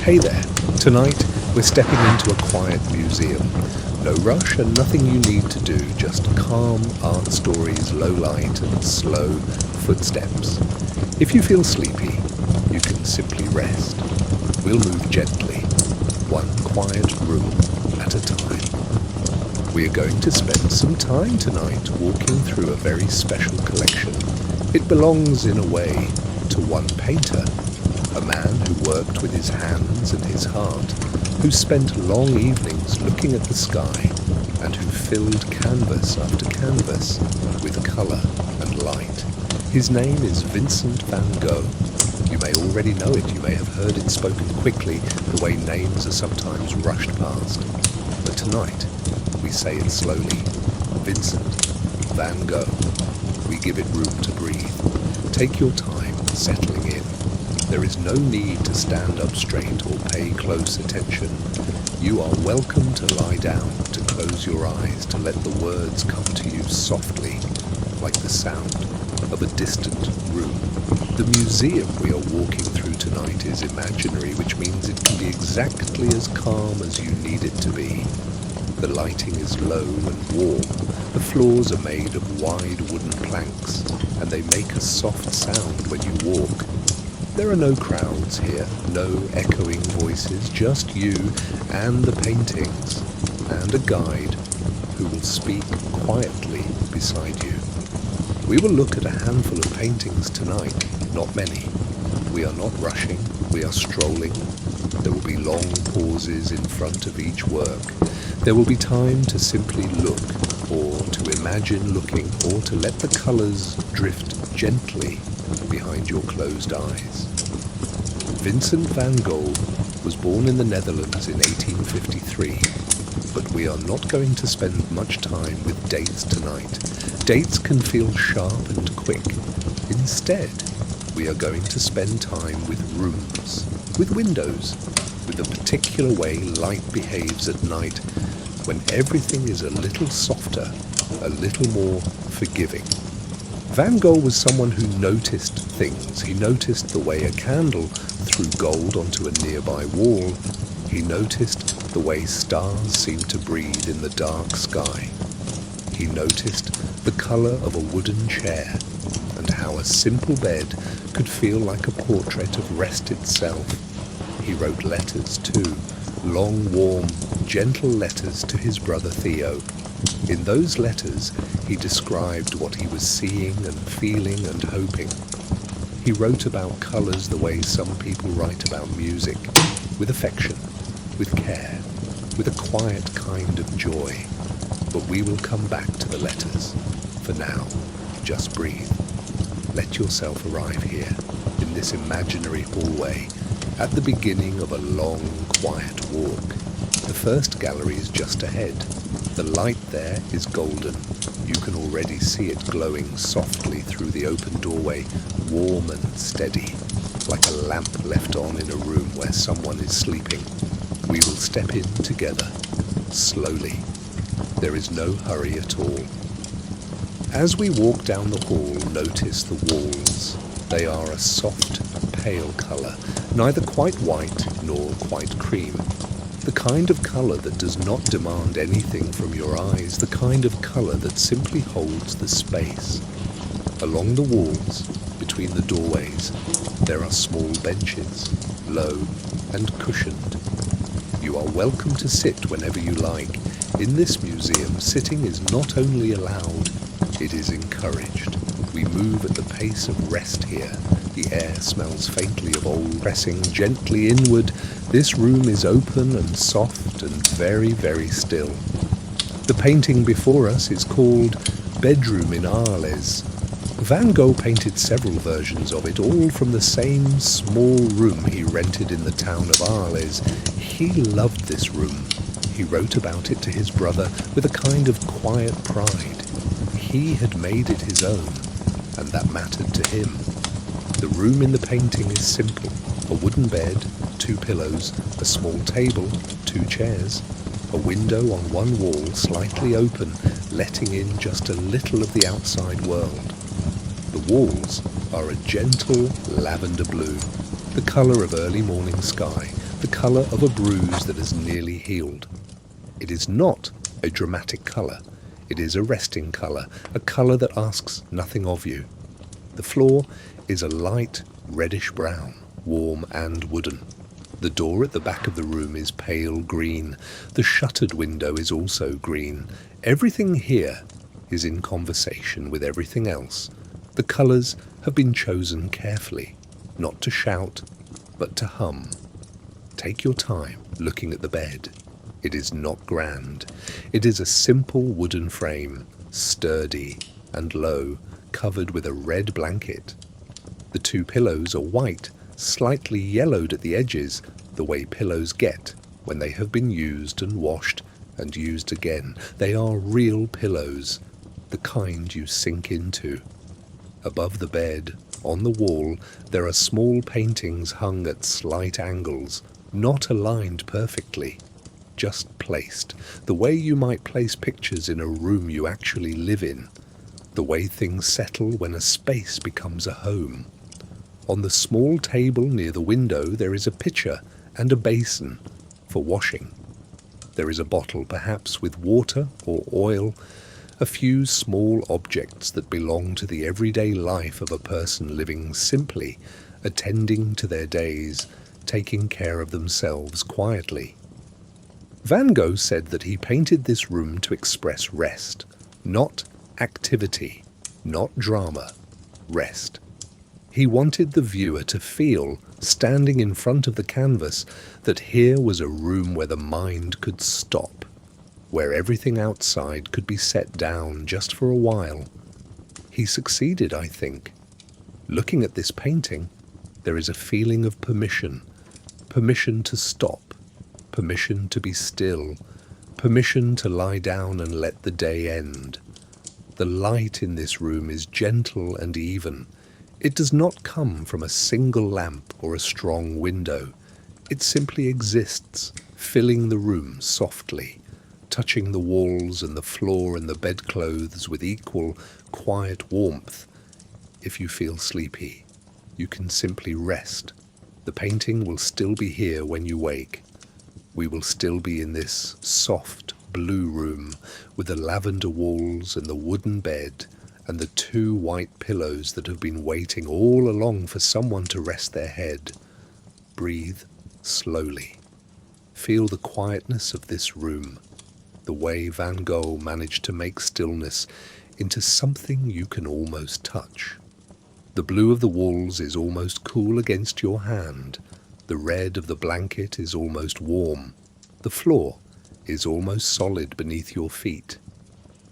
Hey there, tonight we're stepping into a quiet museum. No rush and nothing you need to do, just calm art stories, low light and slow footsteps. If you feel sleepy, you can simply rest. We'll move gently, one quiet room at a time. We are going to spend some time tonight walking through a very special collection. It belongs in a way to one painter, a man who worked with his hands and his heart, who spent long evenings looking at the sky, and who filled canvas after canvas with colour and light. His name is Vincent van Gogh. You may already know it, you may have heard it spoken quickly, the way names are sometimes rushed past. But tonight, we say it slowly. Vincent van Gogh. We give it room to breathe. Take your time settling in. There is no need to stand up straight or pay close attention. You are welcome to lie down, to close your eyes, to let the words come to you softly, like the sound of a distant room. The museum we are walking through tonight is imaginary, which means it can be exactly as calm as you need it to be. The lighting is low and warm. The floors are made of wide wooden planks, and they make a soft sound when you walk. There are no crowds here, no echoing voices, just you and the paintings, and a guide who will speak quietly beside you. We will look at a handful of paintings tonight, not many. We are not rushing, we are strolling. There will be long pauses in front of each work. There will be time to simply look, or to imagine looking, or to let the colours drift gently behind your closed eyes. Vincent van Gogh was born in the Netherlands in 1853, but we are not going to spend much time with dates tonight. Dates can feel sharp and quick. Instead, we are going to spend time with rooms, with windows, with the particular way light behaves at night, when everything is a little softer, a little more forgiving. Van Gogh was someone who noticed things. He noticed the way a candle threw gold onto a nearby wall. He noticed the way stars seemed to breathe in the dark sky. He noticed the colour of a wooden chair, and how a simple bed could feel like a portrait of rest itself. He wrote letters too, long, warm, gentle letters to his brother Theo. In those letters, he described what he was seeing and feeling and hoping. He wrote about colours the way some people write about music, with affection, with care, with a quiet kind of joy. But we will come back to the letters. For now, just breathe. Let yourself arrive here, in this imaginary hallway, at the beginning of a long, quiet walk. The first gallery is just ahead. The light there is golden. You can already see it glowing softly through the open doorway, warm and steady, like a lamp left on in a room where someone is sleeping. We will step in together, slowly. There is no hurry at all. As we walk down the hall, notice the walls. They are a soft, pale colour, neither quite white nor quite cream. The kind of colour that does not demand anything from your eyes, the kind of colour that simply holds the space. Along the walls, between the doorways, there are small benches, low and cushioned. You are welcome to sit whenever you like. In this museum, sitting is not only allowed, it is encouraged. We move at the pace of rest here. The air smells faintly of old, pressing gently inward. This room is open and soft and very, very still. The painting before us is called Bedroom in Arles. Van Gogh painted several versions of it, all from the same small room he rented in the town of Arles. He loved this room. He wrote about it to his brother with a kind of quiet pride. He had made it his own, and that mattered to him. The room in the painting is simple. A wooden bed, 2 pillows, a small table, 2 chairs, a window on one wall slightly open, letting in just a little of the outside world. The walls are a gentle lavender blue, the colour of early morning sky. the colour of a bruise that has nearly healed. It is not a dramatic colour. It is a resting colour, a colour that asks nothing of you. The floor is a light reddish brown, warm and wooden. The door at the back of the room is pale green. The shuttered window is also green. Everything here is in conversation with everything else. The colours have been chosen carefully, not to shout, but to hum. Take your time looking at the bed. It is not grand. It is a simple wooden frame, sturdy and low, covered with a red blanket. The two pillows are white, slightly yellowed at the edges, the way pillows get when they have been used and washed and used again. They are real pillows, the kind you sink into. Above the bed, on the wall, there are small paintings hung at slight angles, not aligned perfectly, just placed, the way you might place pictures in a room you actually live in, the way things settle when a space becomes a home. On the small table near the window there is a pitcher and a basin for washing. There is a bottle, perhaps with water or oil, a few small objects that belong to the everyday life of a person living simply, attending to their days, taking care of themselves quietly. Van Gogh said that he painted this room to express rest, not activity, not drama, rest. He wanted the viewer to feel, standing in front of the canvas, that here was a room where the mind could stop, where everything outside could be set down just for a while. He succeeded, I think. Looking at this painting, there is a feeling of permission to stop, permission to be still, permission to lie down and let the day end. The light in this room is gentle and even. It does not come from a single lamp or a strong window. It simply exists, filling the room softly, touching the walls and the floor and the bedclothes with equal, quiet warmth. If you feel sleepy, you can simply rest. The painting will still be here when you wake. We will still be in this soft blue room with the lavender walls and the wooden bed and the two white pillows that have been waiting all along for someone to rest their head. Breathe slowly. Feel the quietness of this room, the way Van Gogh managed to make stillness into something you can almost touch. The blue of the walls is almost cool against your hand. The red of the blanket is almost warm. The floor is almost solid beneath your feet.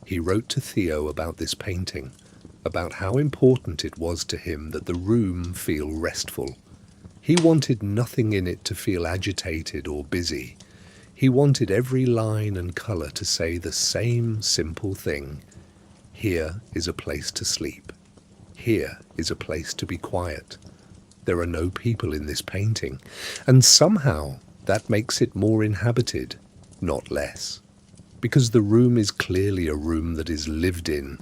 He wrote to Theo about this painting, about how important it was to him that the room feel restful. He wanted nothing in it to feel agitated or busy. He wanted every line and colour to say the same simple thing. Here is a place to sleep. Here is a place to be quiet. There are no people in this painting, and somehow that makes it more inhabited, not less. Because the room is clearly a room that is lived in.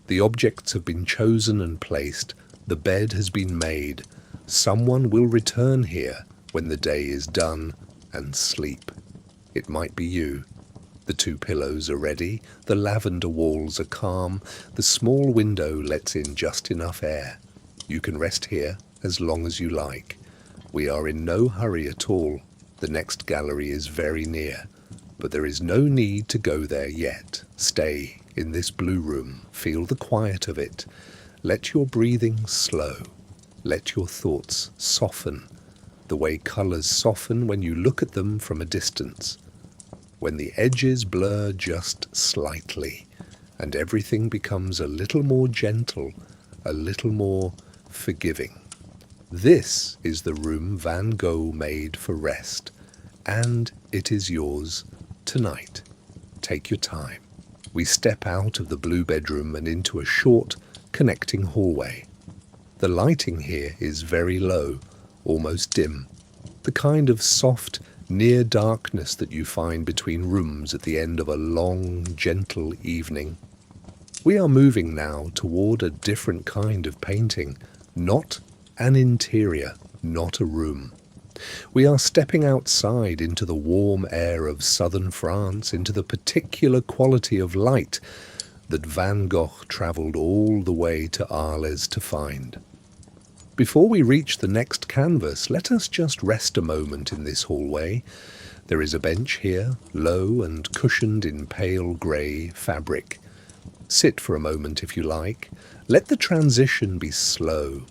The objects have been chosen and placed. The bed has been made. Someone will return here when the day is done and sleep. It might be you. The two pillows are ready. The lavender walls are calm. The small window lets in just enough air. You can rest here as long as you like. We are in no hurry at all. The next gallery is very near. But there is no need to go there yet. Stay in this blue room. Feel the quiet of it. Let your breathing slow. Let your thoughts soften, the way colours soften when you look at them from a distance. When the edges blur just slightly, and everything becomes a little more gentle, a little more forgiving. This is the room Van Gogh made for rest, and it is yours tonight. Take your time. We step out of the blue bedroom and into a short, connecting hallway. The lighting here is very low, almost dim, the kind of soft, near darkness that you find between rooms at the end of a long, gentle evening. We are moving now toward a different kind of painting, not an interior, not a room. We are stepping outside into the warm air of southern France, into the particular quality of light that Van Gogh travelled all the way to Arles to find. Before we reach the next canvas, let us just rest a moment in this hallway. There is a bench here, low and cushioned in pale grey fabric. Sit for a moment if you like. Let the transition be slow.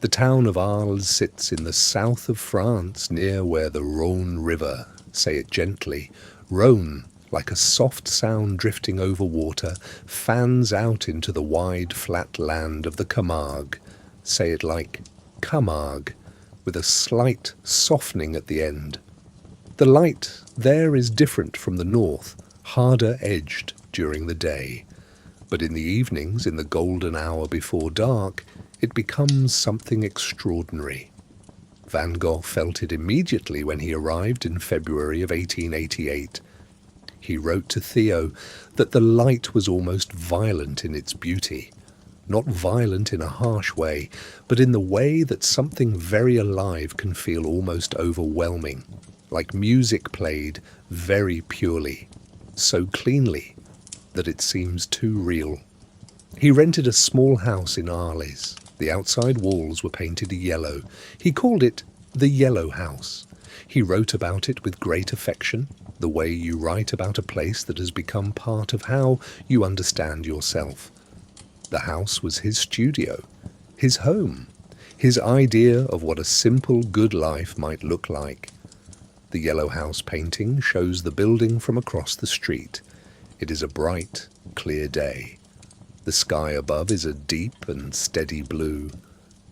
The town of Arles sits in the south of France, near where the Rhône River, say it gently, Rhône, like a soft sound drifting over water, fans out into the wide flat land of the Camargue. Say it like Camargue, with a slight softening at the end. The light there is different from the north, harder edged during the day. But in the evenings, in the golden hour before dark, it becomes something extraordinary. Van Gogh felt it immediately when he arrived in February of 1888. He wrote to Theo that the light was almost violent in its beauty. Not violent in a harsh way, but in the way that something very alive can feel almost overwhelming, like music played very purely, so cleanly that it seems too real. He rented a small house in Arles. The outside walls were painted yellow. He called it the Yellow House. He wrote about it with great affection, the way you write about a place that has become part of how you understand yourself. The house was his studio, his home, his idea of what a simple, good life might look like. The Yellow House painting shows the building from across the street. It is a bright, clear day. The sky above is a deep and steady blue.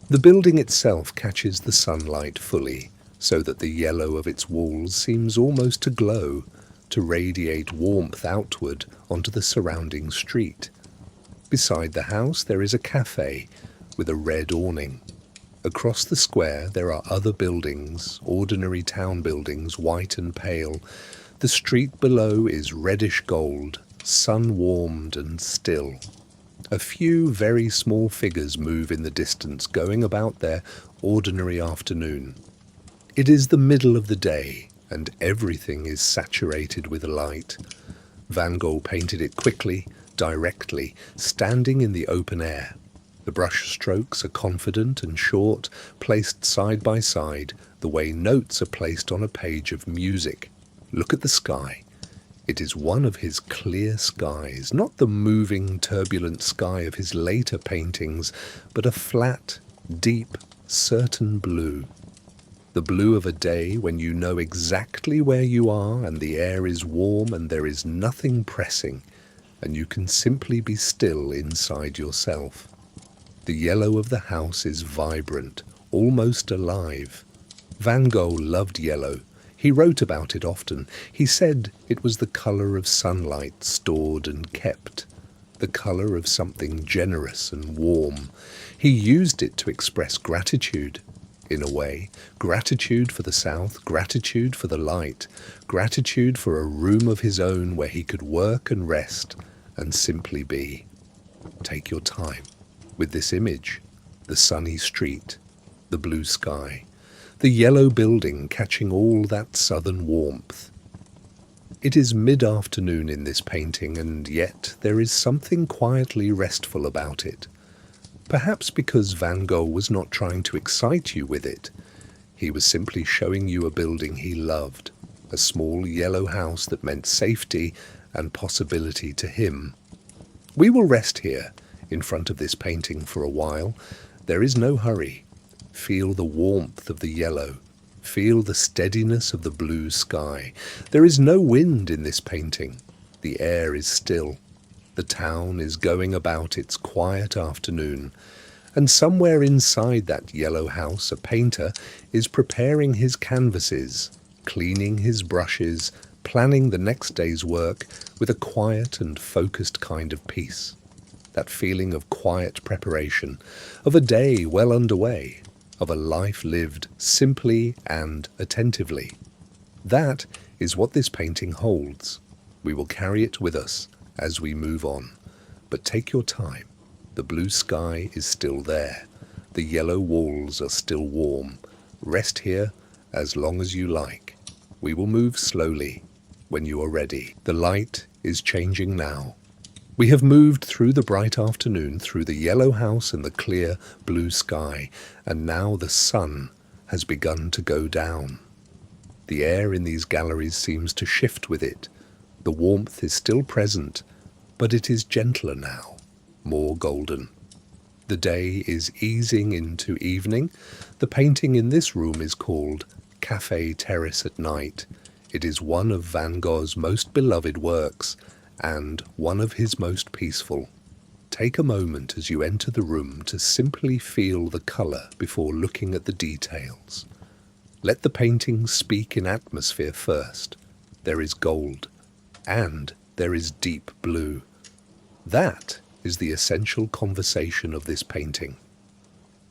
The building itself catches the sunlight fully, so that the yellow of its walls seems almost to glow, to radiate warmth outward onto the surrounding street. Beside the house there is a cafe with a red awning. Across the square there are other buildings, ordinary town buildings, white and pale. The street below is reddish gold, sun-warmed and still. A few very small figures move in the distance, going about their ordinary afternoon. It is the middle of the day, and everything is saturated with light. Van Gogh painted it quickly, directly, standing in the open air. The brush strokes are confident and short, placed side by side, the way notes are placed on a page of music. Look at the sky. It is one of his clear skies, not the moving, turbulent sky of his later paintings, but a flat, deep, certain blue. The blue of a day when you know exactly where you are and the air is warm and there is nothing pressing, and you can simply be still inside yourself. The yellow of the house is vibrant, almost alive. Van Gogh loved yellow. He wrote about it often. He said it was the colour of sunlight stored and kept, the colour of something generous and warm. He used it to express gratitude, in a way, gratitude for the south, gratitude for the light, gratitude for a room of his own where he could work and rest and simply be. Take your time with this image, the sunny street, the blue sky, the yellow building catching all that southern warmth. It is mid-afternoon in this painting, and yet there is something quietly restful about it. Perhaps because Van Gogh was not trying to excite you with it. He was simply showing you a building he loved, a small yellow house that meant safety and possibility to him. We will rest here, in front of this painting for a while. There is no hurry. Feel the warmth of the yellow. Feel the steadiness of the blue sky. There is no wind in this painting. The air is still. The town is going about its quiet afternoon. And somewhere inside that yellow house, a painter is preparing his canvases, cleaning his brushes, planning the next day's work with a quiet and focused kind of peace. That feeling of quiet preparation, of a day well underway, of a life lived simply and attentively. That is what this painting holds. We will carry it with us as we move on. But take your time. The blue sky is still there. The yellow walls are still warm. Rest here as long as you like. We will move slowly when you are ready. The light is changing now. We have moved through the bright afternoon, through the yellow house and the clear blue sky, and now the sun has begun to go down. The air in these galleries seems to shift with it. The warmth is still present, but it is gentler now, more golden. The day is easing into evening. The painting in this room is called Café Terrace at Night. It is one of Van Gogh's most beloved works, and one of his most peaceful. Take a moment as you enter the room to simply feel the colour before looking at the details. Let the painting speak in atmosphere first. There is gold, and there is deep blue. That is the essential conversation of this painting.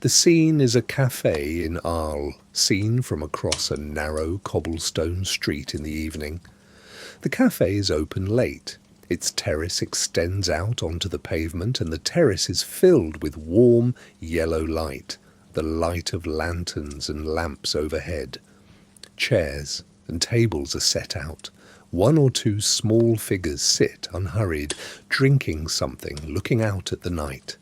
The scene is a café in Arles, seen from across a narrow cobblestone street in the evening. The café is open late. Its terrace extends out onto the pavement, and the terrace is filled with warm yellow light, the light of lanterns and lamps overhead. Chairs and tables are set out. One or two small figures sit unhurried, drinking something, looking out at the night.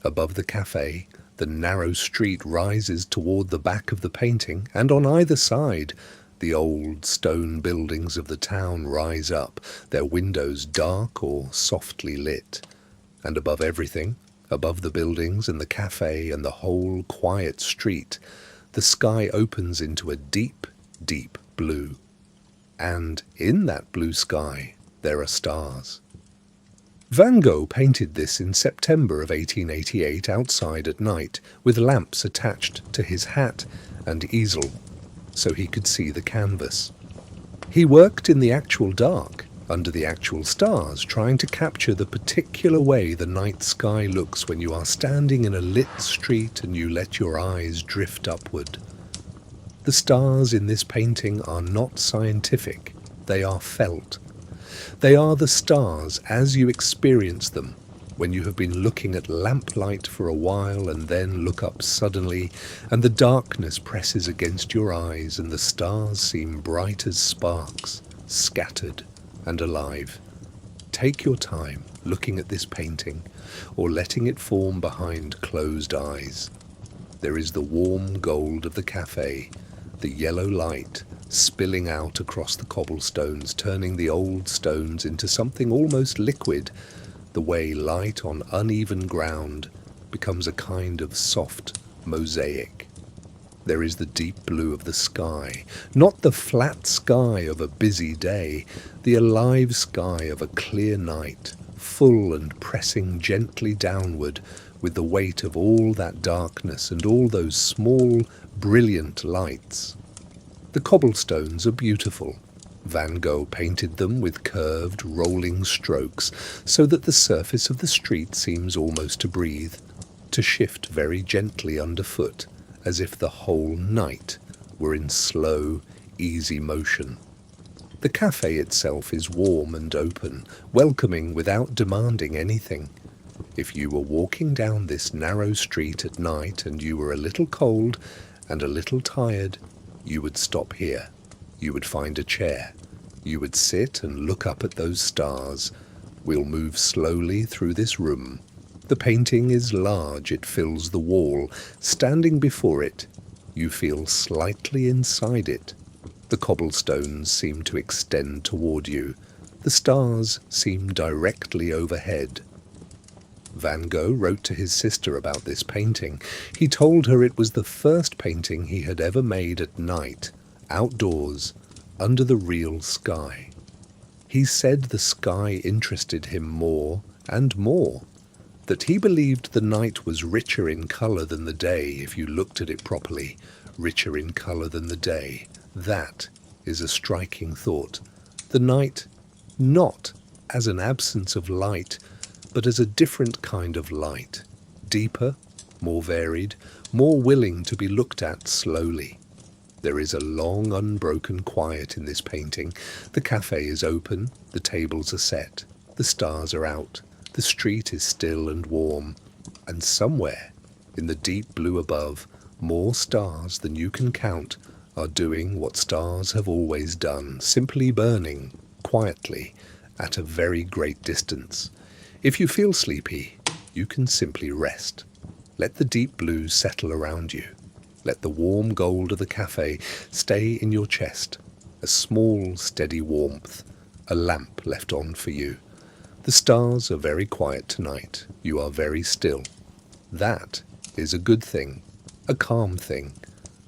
Above the café, the narrow street rises toward the back of the painting, and on either side, the old stone buildings of the town rise up, their windows dark or softly lit. And above everything, above the buildings and the café and the whole quiet street, the sky opens into a deep, deep blue. And in that blue sky, there are stars. Van Gogh painted this in September of 1888 outside at night, with lamps attached to his hat and easel, so he could see the canvas. He worked in the actual dark, under the actual stars, trying to capture the particular way the night sky looks when you are standing in a lit street and you let your eyes drift upward. The stars in this painting are not scientific, they are felt. They are the stars as you experience them, when you have been looking at lamplight for a while and then look up suddenly, and the darkness presses against your eyes and the stars seem bright as sparks, scattered and alive. Take your time looking at this painting, or letting it form behind closed eyes. There is the warm gold of the café, the yellow light spilling out across the cobblestones, turning the old stones into something almost liquid, the way light on uneven ground becomes a kind of soft mosaic. There is the deep blue of the sky, not the flat sky of a busy day, the alive sky of a clear night, full and pressing gently downward with the weight of all that darkness and all those small, brilliant lights. The cobblestones are beautiful. Van Gogh painted them with curved, rolling strokes, so that the surface of the street seems almost to breathe, to shift very gently underfoot, as if the whole night were in slow, easy motion. The café itself is warm and open, welcoming without demanding anything. If you were walking down this narrow street at night and you were a little cold and a little tired, you would stop here. You would find a chair. You would sit and look up at those stars. We'll move slowly through this room. The painting is large, it fills the wall. Standing before it, you feel slightly inside it. The cobblestones seem to extend toward you. The stars seem directly overhead. Van Gogh wrote to his sister about this painting. He told her it was the first painting he had ever made at night, outdoors, under the real sky. He said the sky interested him more and more, that he believed the night was richer in colour than the day if you looked at it properly, richer in colour than the day. That is a striking thought. The night, not as an absence of light, but as a different kind of light, deeper, more varied, more willing to be looked at slowly. There is a long, unbroken quiet in this painting. The café is open, the tables are set, the stars are out, the street is still and warm, and somewhere, in the deep blue above, More stars than you can count are doing what stars have always done, simply burning, quietly, at a very great distance. If you feel sleepy, you can simply rest. Let the deep blues settle around you. Let the warm gold of the cafe stay in your chest, a small, steady warmth, a lamp left on for you. The stars are very quiet tonight. You are very still. That is a good thing, a calm thing.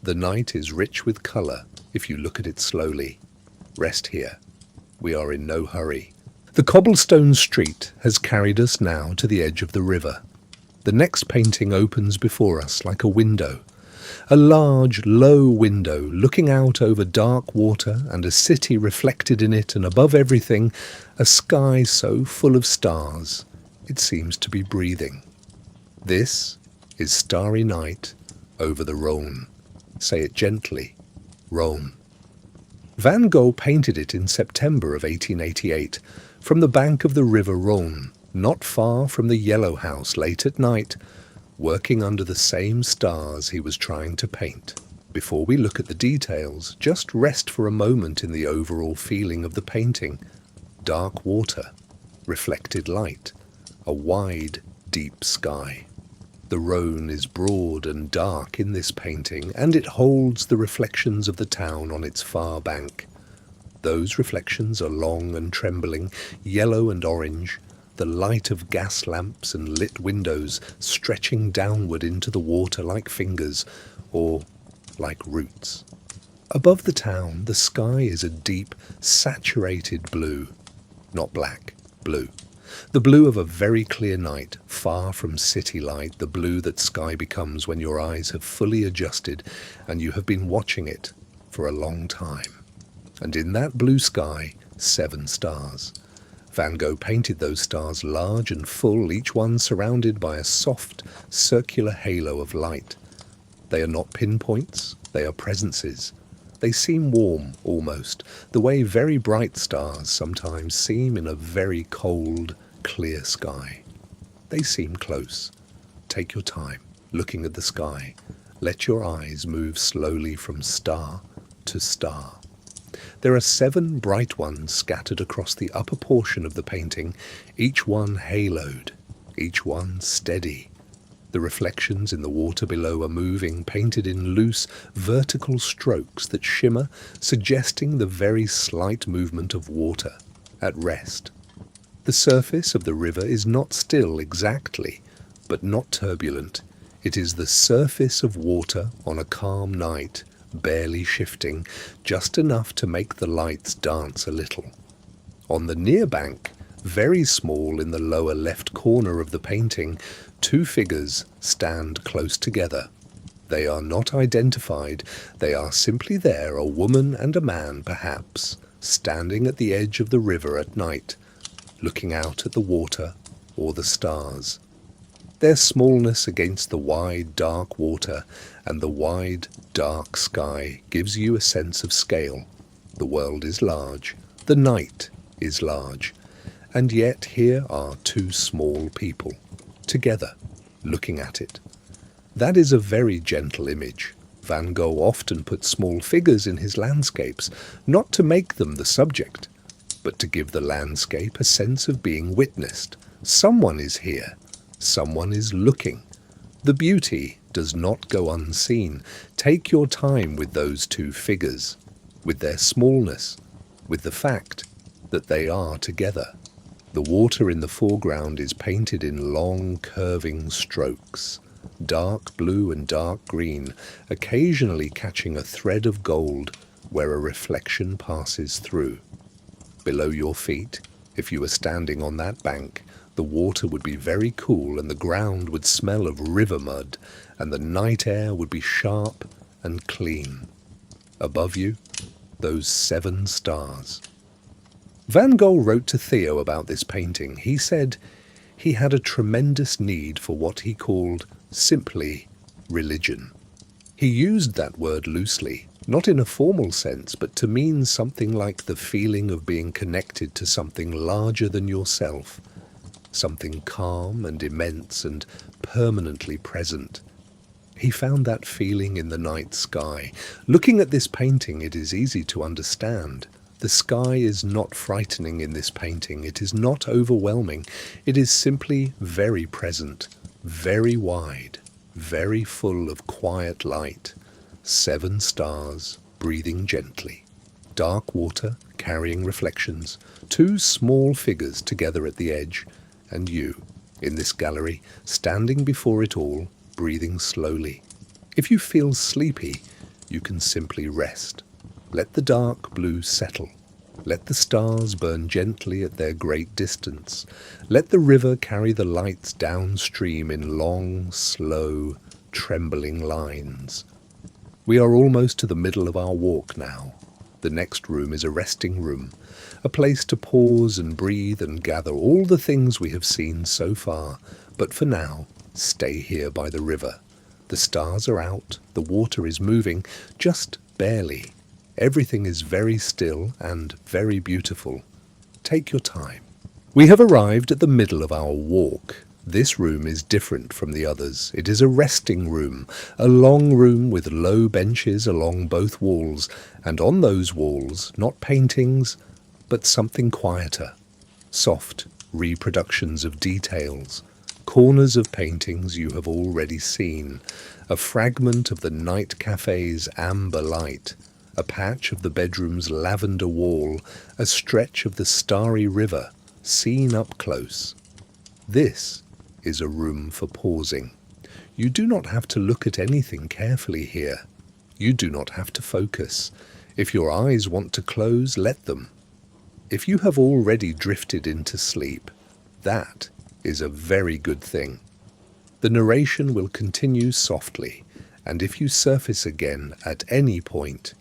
The night is rich with colour if you look at it slowly. Rest here. We are in no hurry. The cobblestone street has carried us now to the edge of the river. The next painting opens before us like a window. A large, low window looking out over dark water and a city reflected in it, and above everything, a sky so full of stars it seems to be breathing. This is Starry Night over the Rhone. Say it gently, Rhone. Van Gogh painted it in September of 1888 from the bank of the river Rhone, not far from the Yellow House late at night, working under the same stars he was trying to paint. Before we look at the details, just rest for a moment in the overall feeling of the painting. Dark water, reflected light, a wide, deep sky. The Rhone is broad and dark in this painting, and it holds the reflections of the town on its far bank. Those reflections are long and trembling, yellow and orange, the light of gas lamps and lit windows stretching downward into the water like fingers, or like roots. Above the town, the sky is a deep, saturated blue. Not black, blue. The blue of a very clear night, far from city light, the blue that sky becomes when your eyes have fully adjusted and you have been watching it for a long time. And in that blue sky, 7 stars. Van Gogh painted those stars large and full, each one surrounded by a soft, circular halo of light. They are not pinpoints, they are presences. They seem warm, almost, the way very bright stars sometimes seem in a very cold, clear sky. They seem close. Take your time, looking at the sky. Let your eyes move slowly from star to star. There are 7 bright ones scattered across the upper portion of the painting, each one haloed, each one steady. The reflections in the water below are moving, painted in loose, vertical strokes that shimmer, suggesting the very slight movement of water, at rest. The surface of the river is not still exactly, but not turbulent. It is the surface of water on a calm night, barely shifting, just enough to make the lights dance a little. On the near bank, very small in the lower left corner of the painting, 2 figures stand close together. They are not identified, they are simply there, a woman and a man perhaps, standing at the edge of the river at night, looking out at the water or the stars. Their smallness against the wide, dark water and the wide, dark sky gives you a sense of scale. The world is large, the night is large, and yet here are 2 small people, together, looking at it. That is a very gentle image. Van Gogh often put small figures in his landscapes, not to make them the subject, but to give the landscape a sense of being witnessed. Someone is here. Someone is looking. The beauty does not go unseen. Take your time with those 2 figures, with their smallness, with the fact that they are together. The water in the foreground is painted in long, curving strokes, dark blue and dark green, occasionally catching a thread of gold where a reflection passes through. Below your feet, if you were standing on that bank, the water would be very cool and the ground would smell of river mud, and the night air would be sharp and clean. Above you, those 7 stars. Van Gogh wrote to Theo about this painting. He said he had a tremendous need for what he called simply religion. He used that word loosely, not in a formal sense, but to mean something like the feeling of being connected to something larger than yourself, something calm and immense and permanently present. He found that feeling in the night sky. Looking at this painting, it is easy to understand. The sky is not frightening in this painting. It is not overwhelming. It is simply very present, very wide, very full of quiet light. 7 stars breathing gently. Dark water carrying reflections. 2 small figures together at the edge. And you, in this gallery, standing before it all, breathing slowly. If you feel sleepy, you can simply rest. Let the dark blue settle. Let the stars burn gently at their great distance. Let the river carry the lights downstream in long, slow, trembling lines. We are almost to the middle of our walk now. The next room is a resting room, a place to pause and breathe and gather all the things we have seen so far. But for now, stay here by the river. The stars are out, the water is moving, just barely. Everything is very still and very beautiful. Take your time. We have arrived at the middle of our walk. This room is different from the others. It is a resting room, a long room with low benches along both walls, and on those walls, not paintings, but something quieter. Soft reproductions of details. Corners of paintings you have already seen, a fragment of the night cafe's amber light, a patch of the bedroom's lavender wall, a stretch of the starry river, seen up close. This is a room for pausing. You do not have to look at anything carefully here. You do not have to focus. If your eyes want to close, let them. If you have already drifted into sleep, that is a very good thing. The narration will continue softly, and if you surface again at any point,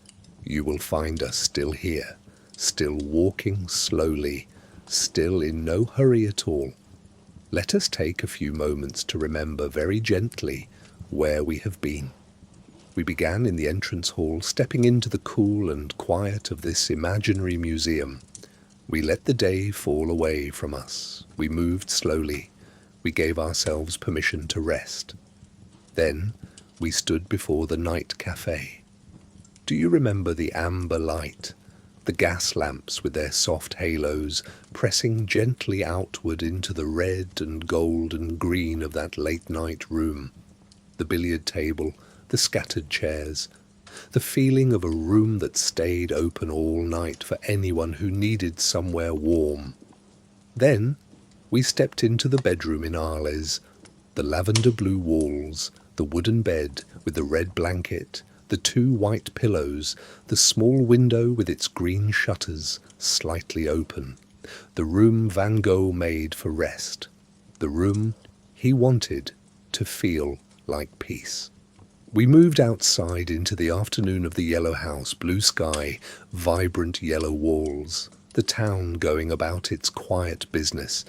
you will find us still here, still walking slowly, still in no hurry at all. Let us take a few moments to remember very gently where we have been. We began in the entrance hall, stepping into the cool and quiet of this imaginary museum. We let the day fall away from us. We moved slowly. We gave ourselves permission to rest. Then we stood before the night cafe. Do you remember the amber light, the gas lamps with their soft halos pressing gently outward into the red and gold and green of that late-night room? The billiard table, the scattered chairs, the feeling of a room that stayed open all night for anyone who needed somewhere warm. Then we stepped into the bedroom in Arles, the lavender blue walls, the wooden bed with the red blanket, the 2 white pillows, the small window with its green shutters slightly open, the room Van Gogh made for rest, the room he wanted to feel like peace. We moved outside into the afternoon of the yellow house, blue sky, vibrant yellow walls, the town going about its quiet business,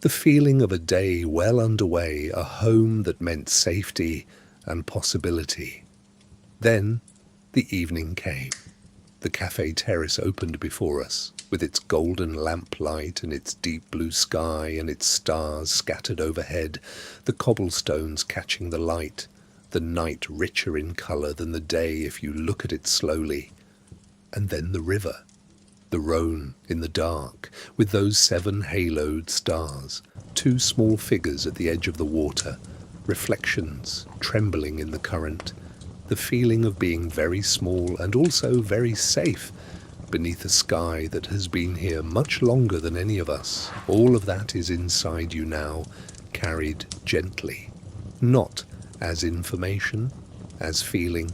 the feeling of a day well underway, a home that meant safety and possibility. Then the evening came. The cafe terrace opened before us, with its golden lamplight and its deep blue sky and its stars scattered overhead, the cobblestones catching the light, the night richer in colour than the day if you look at it slowly. And then the river, the Rhone in the dark, with those 7 haloed stars, 2 small figures at the edge of the water, reflections trembling in the current, the feeling of being very small and also very safe beneath a sky that has been here much longer than any of us. All of that is inside you now, carried gently, not as information, as feeling.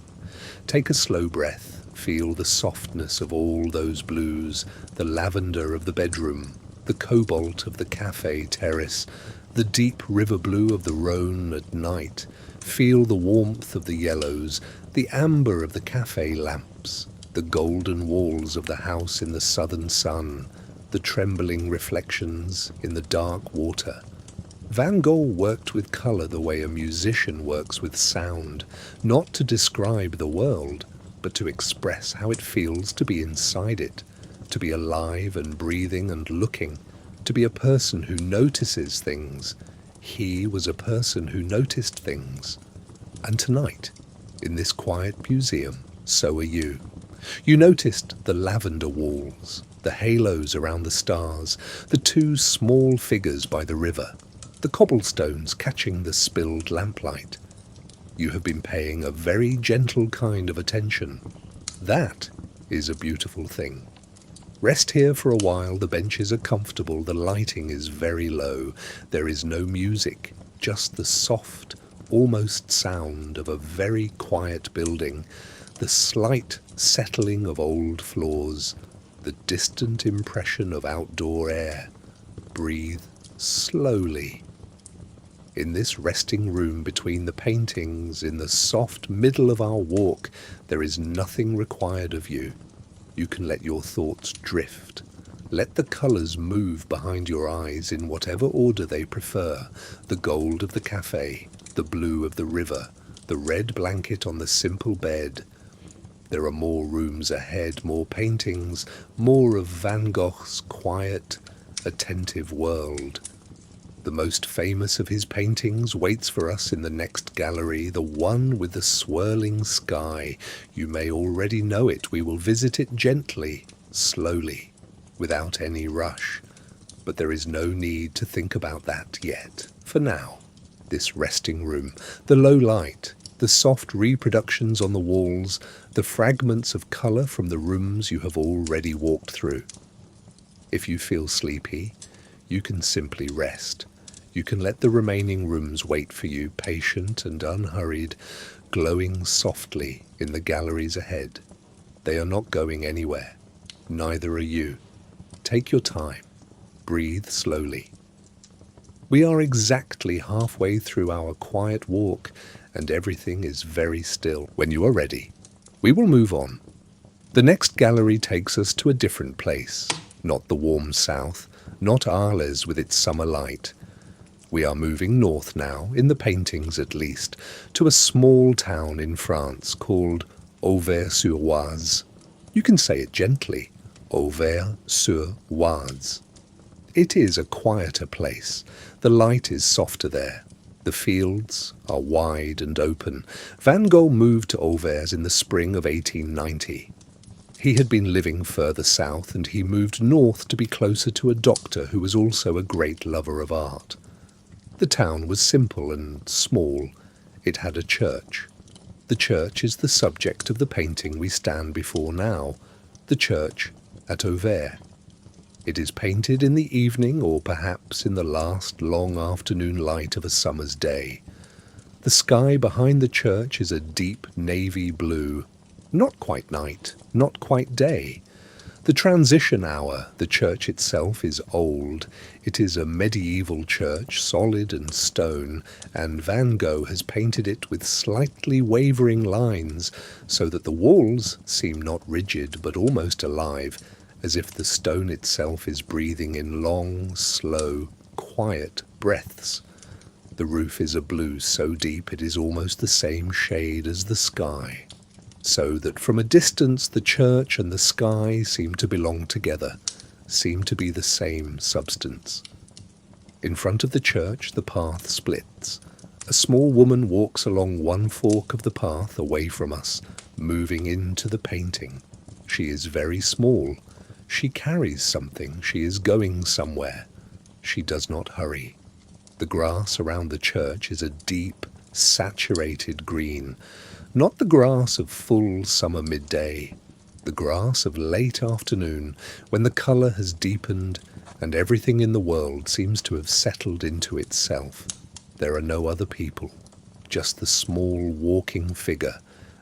Take a slow breath, feel the softness of all those blues, the lavender of the bedroom, the cobalt of the cafe terrace, the deep river blue of the Rhone at night. Feel the warmth of the yellows, the amber of the cafe lamps, the golden walls of the house in the southern sun, the trembling reflections in the dark water. Van Gogh worked with colour the way a musician works with sound, not to describe the world, but to express how it feels to be inside it, to be alive and breathing and looking, to be a person who notices things. He was a person who noticed things. And tonight, in this quiet museum, so are you. You noticed the lavender walls, the halos around the stars, the two small figures by the river, the cobblestones catching the spilled lamplight. You have been paying a very gentle kind of attention. That is a beautiful thing. Rest here for a while, the benches are comfortable, the lighting is very low, there is no music, just the soft, almost sound of a very quiet building, the slight settling of old floors, the distant impression of outdoor air. Breathe slowly. In this resting room between the paintings, in the soft middle of our walk, there is nothing required of you. You can let your thoughts drift. Let the colours move behind your eyes in whatever order they prefer. The gold of the cafe, the blue of the river, the red blanket on the simple bed. There are more rooms ahead, more paintings, more of Van Gogh's quiet, attentive world. The most famous of his paintings waits for us in the next gallery, the one with the swirling sky. You may already know it. We will visit it gently, slowly, without any rush. But there is no need to think about that yet. For now, this resting room, the low light, the soft reproductions on the walls, the fragments of colour from the rooms you have already walked through. If you feel sleepy, you can simply rest. You can let the remaining rooms wait for you, patient and unhurried, glowing softly in the galleries ahead. They are not going anywhere. Neither are you. Take your time. Breathe slowly. We are exactly halfway through our quiet walk, and everything is very still. When you are ready, we will move on. The next gallery takes us to a different place. Not the warm south, not Arles with its summer light. We are moving north now, in the paintings at least, to a small town in France called Auvers-sur-Oise. You can say it gently, Auvers-sur-Oise. It is a quieter place. The light is softer there. The fields are wide and open. Van Gogh moved to Auvers in the spring of 1890. He had been living further south, and he moved north to be closer to a doctor who was also a great lover of art. The town was simple and small. It had a church. The church is the subject of the painting we stand before now, the church at Auvers. It is painted in the evening, or perhaps in the last long afternoon light of a summer's day. The sky behind the church is a deep navy blue, not quite night, not quite day. The transition hour, the church itself is old. It is a medieval church, solid and stone, and Van Gogh has painted it with slightly wavering lines, so that the walls seem not rigid but almost alive, as if the stone itself is breathing in long, slow, quiet breaths. The roof is a blue so deep it is almost the same shade as the sky, so that from a distance the church and the sky seem to belong together, seem to be the same substance. In front of the church the path splits. A small woman walks along one fork of the path away from us, moving into the painting. She is very small. She carries something. She is going somewhere. She does not hurry. The grass around the church is a deep, saturated green. Not the grass of full summer midday, the grass of late afternoon, when the colour has deepened and everything in the world seems to have settled into itself. There are no other people, just the small walking figure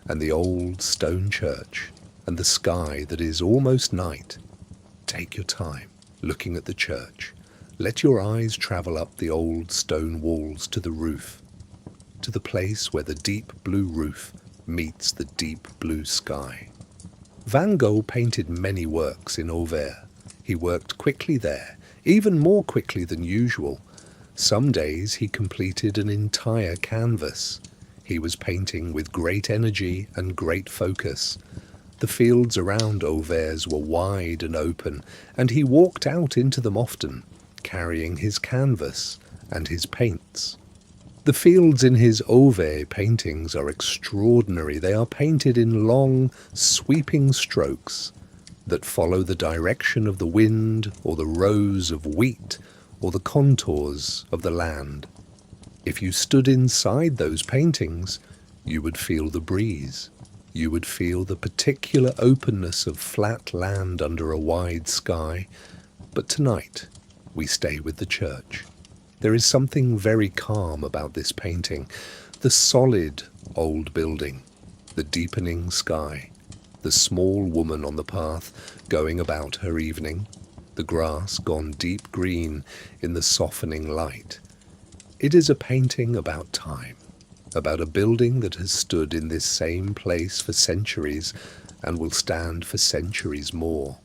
and the old stone church and the sky that is almost night. Take your time, looking at the church. Let your eyes travel up the old stone walls to the roof, to the place where the deep blue roof meets the deep blue sky. Van Gogh painted many works in Auvers. He worked quickly there, even more quickly than usual. Some days he completed an entire canvas. He was painting with great energy and great focus. The fields around Auvers were wide and open, and he walked out into them often, carrying his canvas and his paints. The fields in his Ove paintings are extraordinary. They are painted in long, sweeping strokes that follow the direction of the wind or the rows of wheat or the contours of the land. If you stood inside those paintings, you would feel the breeze. You would feel the particular openness of flat land under a wide sky. But tonight, we stay with the church. There is something very calm about this painting. The solid old building, the deepening sky, the small woman on the path going about her evening, the grass gone deep green in the softening light. It is a painting about time, about a building that has stood in this same place for centuries and will stand for centuries more,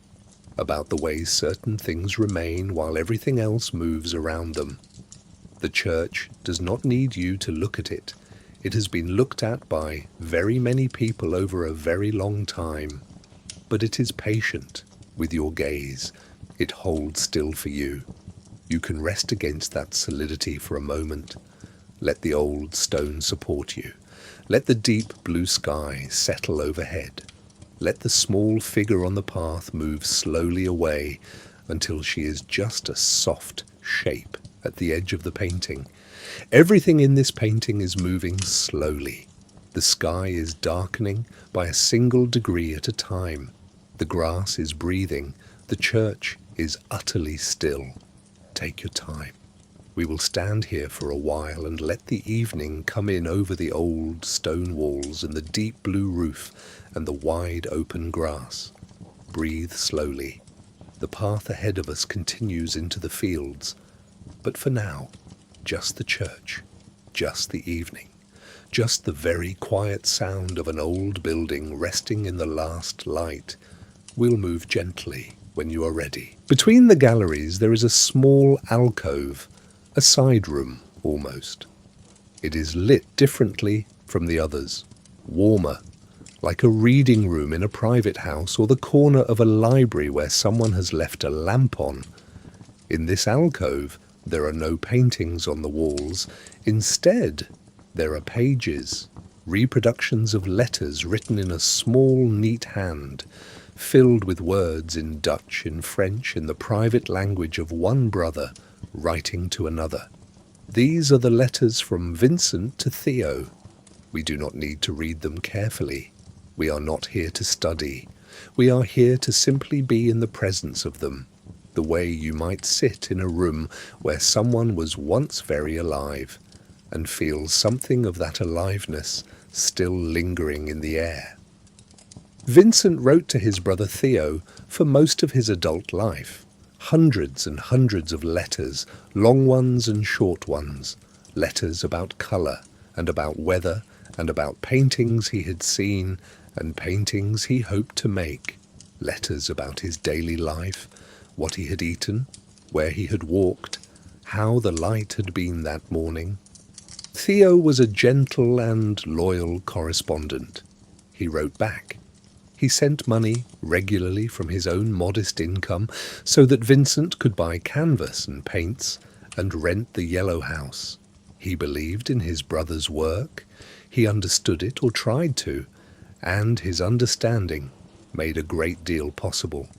about the way certain things remain while everything else moves around them. The church does not need you to look at it. It has been looked at by very many people over a very long time, but it is patient with your gaze. It holds still for you. You can rest against that solidity for a moment. Let the old stone support you. Let the deep blue sky settle overhead. Let the small figure on the path move slowly away until she is just a soft shape at the edge of the painting. Everything in this painting is moving slowly. The sky is darkening by a single degree at a time. The grass is breathing. The church is utterly still. Take your time. We will stand here for a while and let the evening come in over the old stone walls and the deep blue roof and the wide open grass. Breathe slowly. The path ahead of us continues into the fields. But for now, just the church, just the evening, just the very quiet sound of an old building resting in the last light. We'll move gently when you are ready. Between the galleries there is a small alcove, a side room almost. It is lit differently from the others, warmer, like a reading room in a private house or the corner of a library where someone has left a lamp on. In this alcove, there are no paintings on the walls. Instead, there are pages, reproductions of letters written in a small, neat hand, filled with words in Dutch, in French, in the private language of one brother writing to another. These are the letters from Vincent to Theo. We do not need to read them carefully. We are not here to study. We are here to simply be in the presence of them, the way you might sit in a room where someone was once very alive and feel something of that aliveness still lingering in the air. Vincent wrote to his brother Theo for most of his adult life. Hundreds and hundreds of letters, long ones and short ones, letters about colour and about weather and about paintings he had seen and paintings he hoped to make, letters about his daily life, what he had eaten, where he had walked, how the light had been that morning. Theo was a gentle and loyal correspondent. He wrote back. He sent money regularly from his own modest income so that Vincent could buy canvas and paints and rent the yellow house. He believed in his brother's work. He understood it, or tried to, and his understanding made a great deal possible.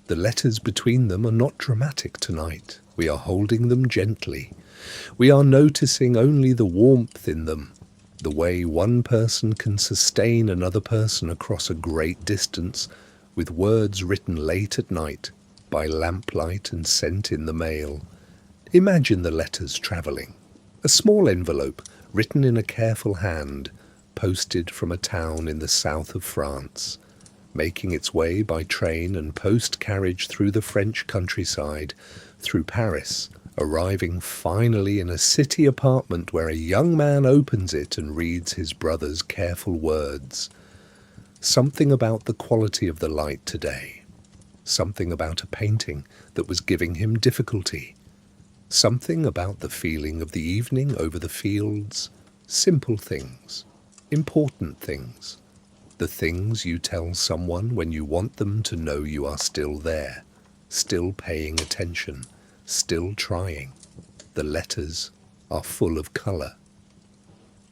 The letters between them are not dramatic tonight. We are holding them gently. We are noticing only the warmth in them, the way one person can sustain another person across a great distance with words written late at night by lamplight and sent in the mail. Imagine the letters travelling. A small envelope written in a careful hand, posted from a town in the south of France, making its way by train and post-carriage through the French countryside, through Paris, arriving finally in a city apartment where a young man opens it and reads his brother's careful words. Something about the quality of the light today. Something about a painting that was giving him difficulty. Something about the feeling of the evening over the fields. Simple things. Important things. The things you tell someone when you want them to know you are still there, still paying attention, still trying. The letters are full of colour.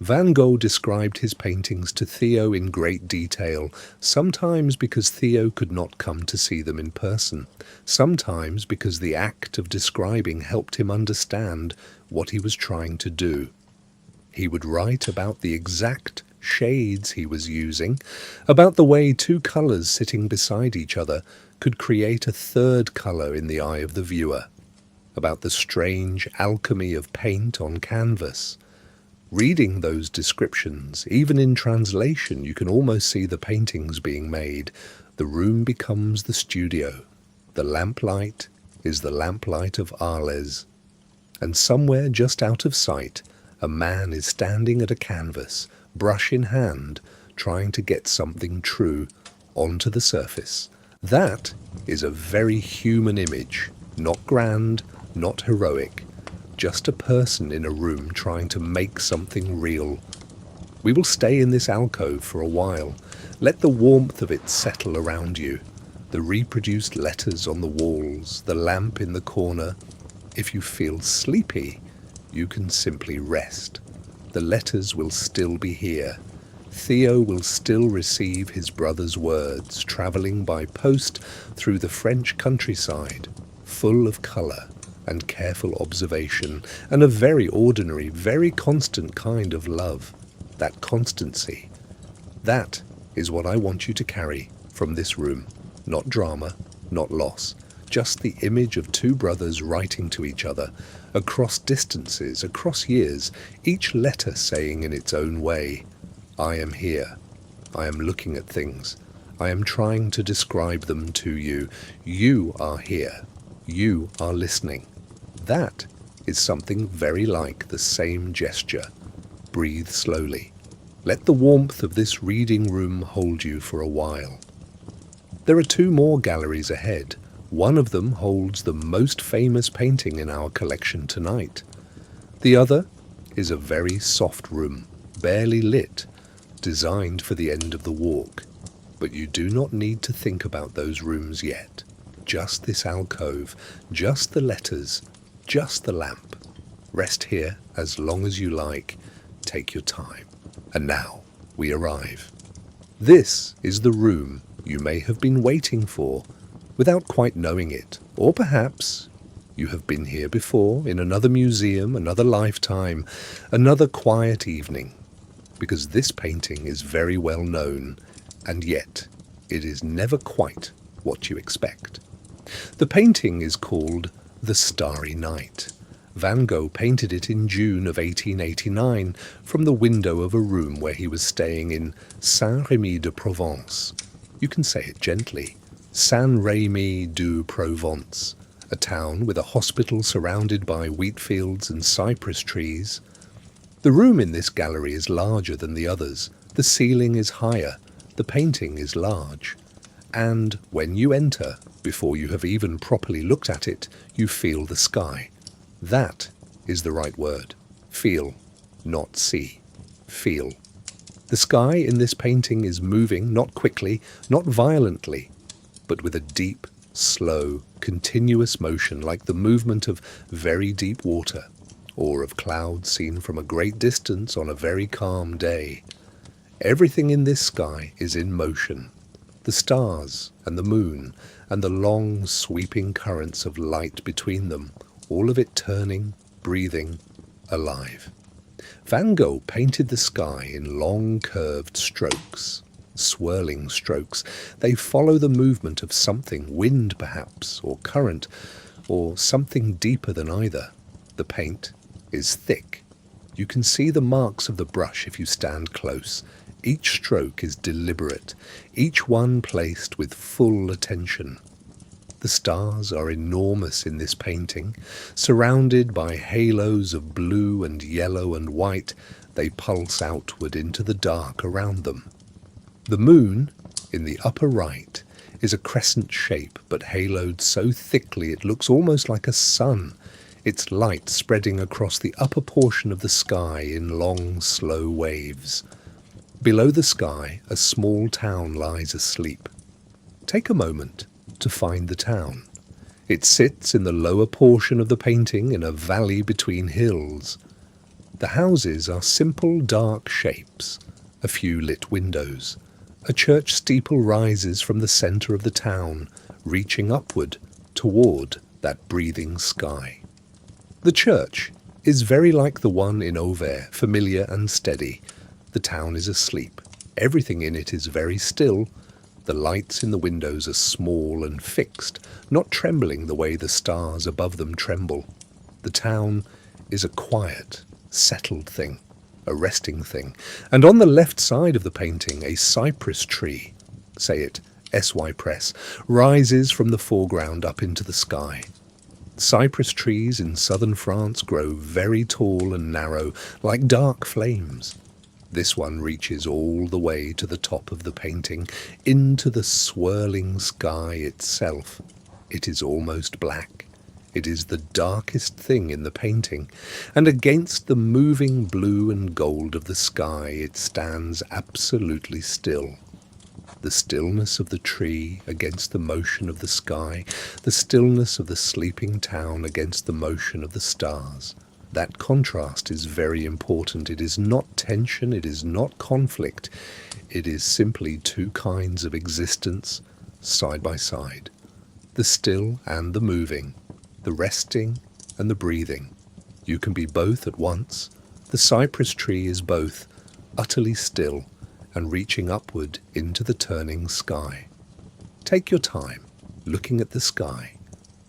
Van Gogh described his paintings to Theo in great detail, sometimes because Theo could not come to see them in person, sometimes because the act of describing helped him understand what he was trying to do. He would write about the exact shades he was using, about the way two colours sitting beside each other could create a third colour in the eye of the viewer, about the strange alchemy of paint on canvas. Reading those descriptions, even in translation, you can almost see the paintings being made. The room becomes the studio. The lamplight is the lamplight of Arles. And somewhere just out of sight, a man is standing at a canvas, brush in hand, trying to get something true onto the surface. That is a very human image, not grand, not heroic, just a person in a room trying to make something real. We will stay in this alcove for a while. Let the warmth of it settle around you. The reproduced letters on the walls, the lamp in the corner. If you feel sleepy, you can simply rest. The letters will still be here. Theo will still receive his brother's words, travelling by post through the French countryside, full of colour and careful observation, and a very ordinary, very constant kind of love. That constancy. That is what I want you to carry from this room. Not drama, not loss, just the image of two brothers writing to each other, across distances, across years, each letter saying in its own way, I am here. I am looking at things. I am trying to describe them to you. You are here. You are listening. That is something very like the same gesture. Breathe slowly. Let the warmth of this reading room hold you for a while. There are two more galleries ahead. One of them holds the most famous painting in our collection tonight. The other is a very soft room, barely lit, designed for the end of the walk. But you do not need to think about those rooms yet. Just this alcove, just the letters, just the lamp. Rest here as long as you like. Take your time. And now we arrive. This is the room you may have been waiting for without quite knowing it. Or perhaps you have been here before, in another museum, another lifetime, another quiet evening. Because this painting is very well known, and yet it is never quite what you expect. The painting is called The Starry Night. Van Gogh painted it in June of 1889 from the window of a room where he was staying in Saint-Rémy-de-Provence. You can say it gently. Saint-Rémy-de-Provence, a town with a hospital surrounded by wheat fields and cypress trees. The room in this gallery is larger than the others. The ceiling is higher. The painting is large. And when you enter, before you have even properly looked at it, you feel the sky. That is the right word. Feel, not see. Feel. The sky in this painting is moving, not quickly, not violently, but with a deep, slow, continuous motion like the movement of very deep water, or of clouds seen from a great distance on a very calm day. Everything in this sky is in motion. The stars and the moon and the long sweeping currents of light between them, all of it turning, breathing, alive. Van Gogh painted the sky in long curved strokes, swirling strokes. They follow the movement of something, wind perhaps, or current, or something deeper than either. The paint is thick. You can see the marks of the brush if you stand close. Each stroke is deliberate, each one placed with full attention. The stars are enormous in this painting. Surrounded by halos of blue and yellow and white, they pulse outward into the dark around them. The moon, in the upper right, is a crescent shape but haloed so thickly it looks almost like a sun, its light spreading across the upper portion of the sky in long, slow waves. Below the sky, a small town lies asleep. Take a moment to find the town. It sits in the lower portion of the painting in a valley between hills. The houses are simple dark shapes, a few lit windows. A church steeple rises from the centre of the town, reaching upward toward that breathing sky. The church is very like the one in Auvers, familiar and steady. The town is asleep. Everything in it is very still. The lights in the windows are small and fixed, not trembling the way the stars above them tremble. The town is a quiet, settled thing, a resting thing. And on the left side of the painting, a cypress tree, say it, SY press, rises from the foreground up into the sky. Cypress trees in southern France grow very tall and narrow, like dark flames. This one reaches all the way to the top of the painting, into the swirling sky itself. It is almost black. It is the darkest thing in the painting, and against the moving blue and gold of the sky it stands absolutely still. The stillness of the tree against the motion of the sky, the stillness of the sleeping town against the motion of the stars. That contrast is very important. It is not tension, it is not conflict. It is simply two kinds of existence side by side. The still and the moving, the resting and the breathing. You can be both at once. The cypress tree is both, utterly still and reaching upward into the turning sky. Take your time, looking at the sky.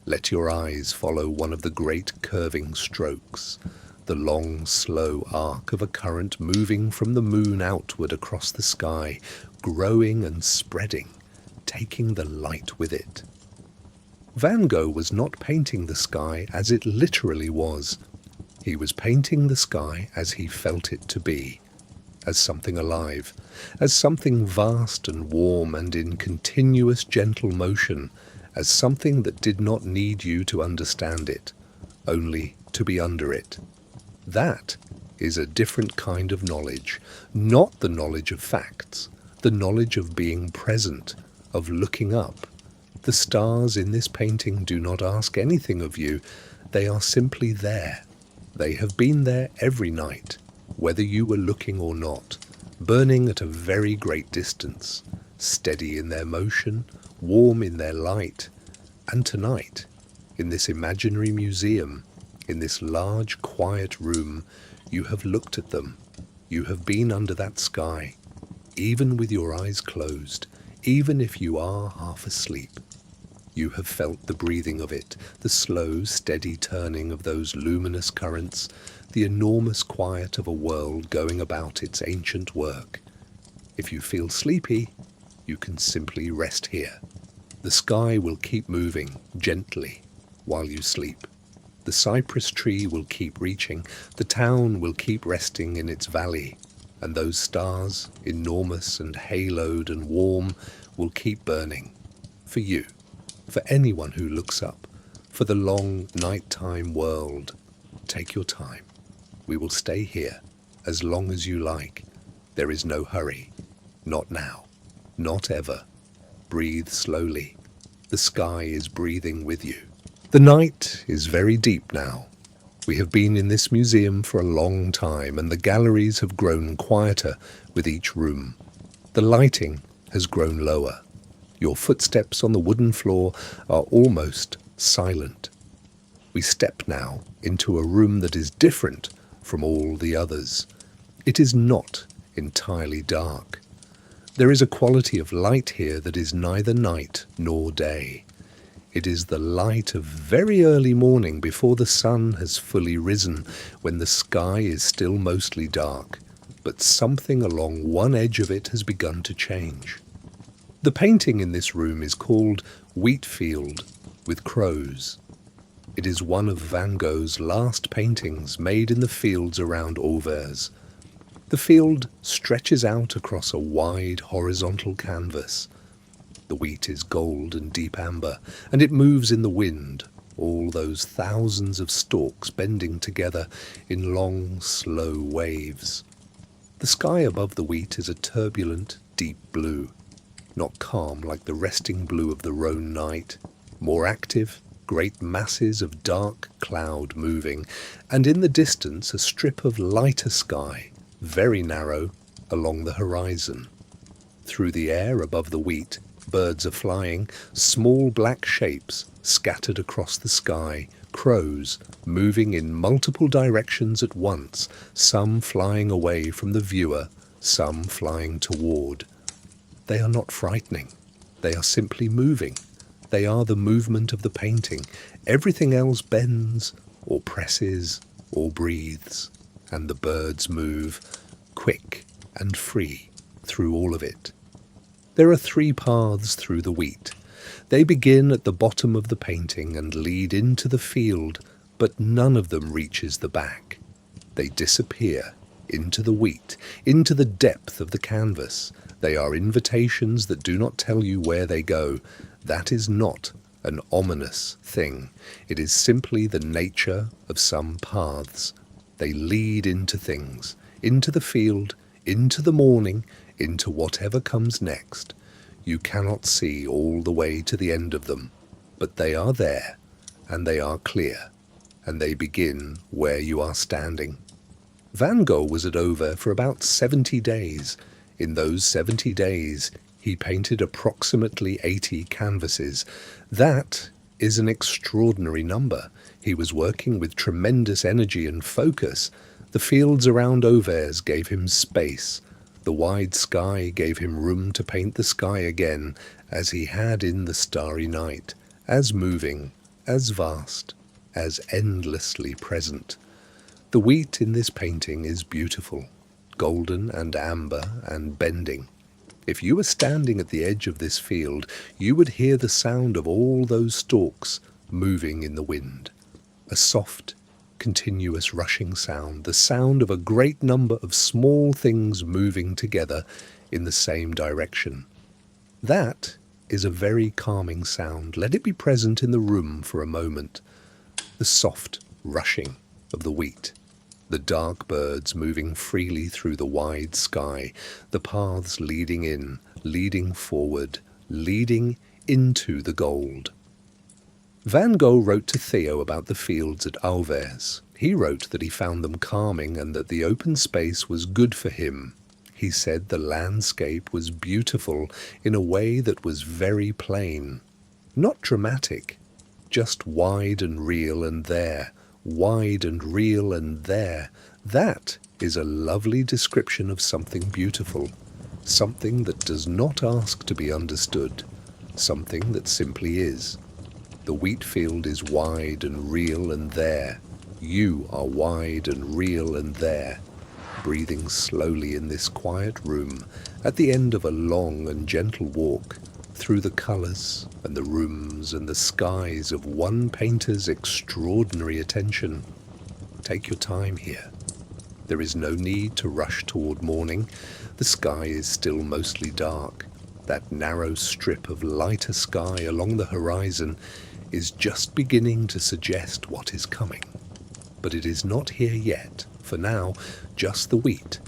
Let your eyes follow one of the great curving strokes, the long, slow arc of a current moving from the moon outward across the sky, growing and spreading, taking the light with it. Van Gogh was not painting the sky as it literally was. He was painting the sky as he felt it to be, as something alive, as something vast and warm and in continuous gentle motion, as something that did not need you to understand it, only to be under it. That is a different kind of knowledge, not the knowledge of facts, the knowledge of being present, of looking up. The stars in this painting do not ask anything of you, they are simply there. They have been there every night, whether you were looking or not, burning at a very great distance, steady in their motion, warm in their light. And tonight, in this imaginary museum, in this large quiet room, you have looked at them. You have been under that sky, even with your eyes closed, even if you are half asleep. You have felt the breathing of it, the slow, steady turning of those luminous currents, the enormous quiet of a world going about its ancient work. If you feel sleepy, you can simply rest here. The sky will keep moving gently while you sleep. The cypress tree will keep reaching, the town will keep resting in its valley, and those stars, enormous and haloed and warm, will keep burning. For you, for anyone who looks up, for the long nighttime world. Take your time. We will stay here as long as you like. There is no hurry. Not now. Not ever. Breathe slowly. The sky is breathing with you. The night is very deep now. We have been in this museum for a long time, and the galleries have grown quieter with each room. The lighting has grown lower. Your footsteps on the wooden floor are almost silent. We step now into a room that is different from all the others. It is not entirely dark. There is a quality of light here that is neither night nor day. It is the light of very early morning before the sun has fully risen, when the sky is still mostly dark, but something along one edge of it has begun to change. The painting in this room is called Wheatfield with Crows. It is one of Van Gogh's last paintings made in the fields around Auvers. The field stretches out across a wide horizontal canvas. The wheat is gold and deep amber, and it moves in the wind, all those thousands of stalks bending together in long, slow waves. The sky above the wheat is a turbulent, deep blue, not calm like the resting blue of the Rhone night, more active great masses of dark cloud moving, and in the distance a strip of lighter sky, very narrow, along the horizon. Through the air above the wheat, birds are flying, small black shapes scattered across the sky, crows moving in multiple directions at once, some flying away from the viewer, some flying toward. They are not frightening. They are simply moving. They are the movement of the painting. Everything else bends, or presses, or breathes, and the birds move, quick and free, through all of it. There are 3 paths through the wheat. They begin at the bottom of the painting and lead into the field, but none of them reaches the back. They disappear into the wheat, into the depth of the canvas. They are invitations that do not tell you where they go. That is not an ominous thing. It is simply the nature of some paths. They lead into things, into the field, into the morning, into whatever comes next. You cannot see all the way to the end of them, but they are there, and they are clear, and they begin where you are standing. Van Gogh was at Over for about 70 days. In those 70 days, he painted approximately 80 canvases. That is an extraordinary number. He was working with tremendous energy and focus. The fields around Auvers gave him space. The wide sky gave him room to paint the sky again, as he had in the starry night, as moving, as vast, as endlessly present. The wheat in this painting is beautiful, golden and amber and bending. If you were standing at the edge of this field, you would hear the sound of all those stalks moving in the wind. A soft, continuous rushing sound, the sound of a great number of small things moving together in the same direction. That is a very calming sound. Let it be present in the room for a moment. The soft rushing of the wheat, the dark birds moving freely through the wide sky, the paths leading in, leading forward, leading into the gold. Van Gogh wrote to Theo about the fields at Auvers. He wrote that he found them calming and that the open space was good for him. He said the landscape was beautiful in a way that was very plain. Not dramatic, just wide and real and there, wide and real and there. That is a lovely description of something beautiful, something that does not ask to be understood, something that simply is. The wheat field is wide and real and there. You are wide and real and there, breathing slowly in this quiet room at the end of a long and gentle walk through the colours and the rooms and the skies of one painter's extraordinary attention. Take your time here. There is no need to rush toward morning. The sky is still mostly dark. That narrow strip of lighter sky along the horizon is just beginning to suggest what is coming. But it is not here yet. For now, just the wheat,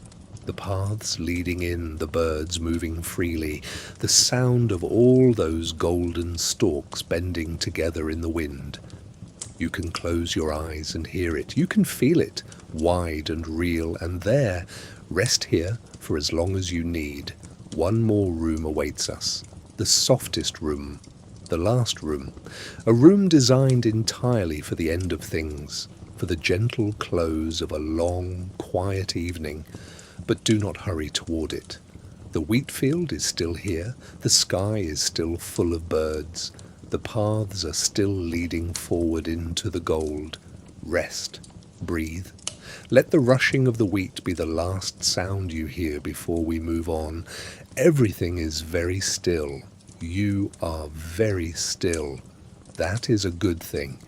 the paths leading in, the birds moving freely, the sound of all those golden stalks bending together in the wind. You can close your eyes and hear it. You can feel it, wide and real and there. Rest here for as long as you need. One more room awaits us, the softest room, the last room, a room designed entirely for the end of things, for the gentle close of a long, quiet evening. But do not hurry toward it. The wheat field is still here, the sky is still full of birds, the paths are still leading forward into the gold. Rest, breathe. Let the rushing of the wheat be the last sound you hear before we move on. Everything is very still. You are very still. That is a good thing.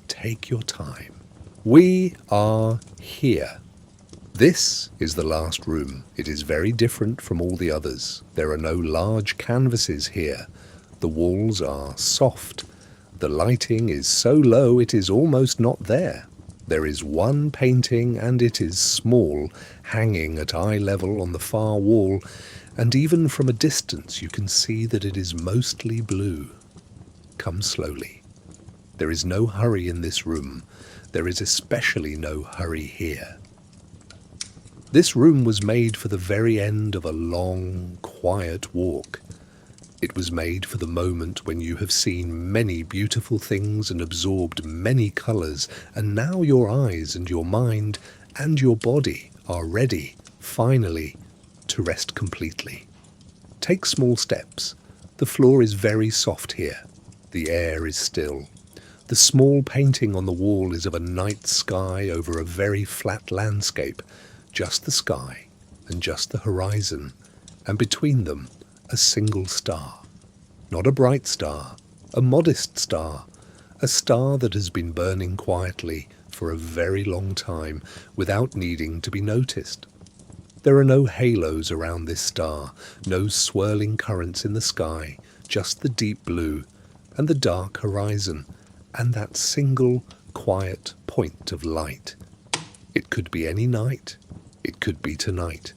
Take your time. We are here. This is the last room. It is very different from all the others. There are no large canvases here. The walls are soft. The lighting is so low it is almost not there. There is one painting and it is small, hanging at eye level on the far wall, and even from a distance you can see that it is mostly blue. Come slowly. There is no hurry in this room. There is especially no hurry here. This room was made for the very end of a long, quiet walk. It was made for the moment when you have seen many beautiful things and absorbed many colours, and now your eyes and your mind and your body are ready, finally, to rest completely. Take small steps. The floor is very soft here. The air is still. The small painting on the wall is of a night sky over a very flat landscape, just the sky and just the horizon, and between them a single star. Not a bright star, a modest star, a star that has been burning quietly for a very long time without needing to be noticed. There are no halos around this star, no swirling currents in the sky, just the deep blue and the dark horizon, and that single, quiet point of light. It could be any night. It could be tonight.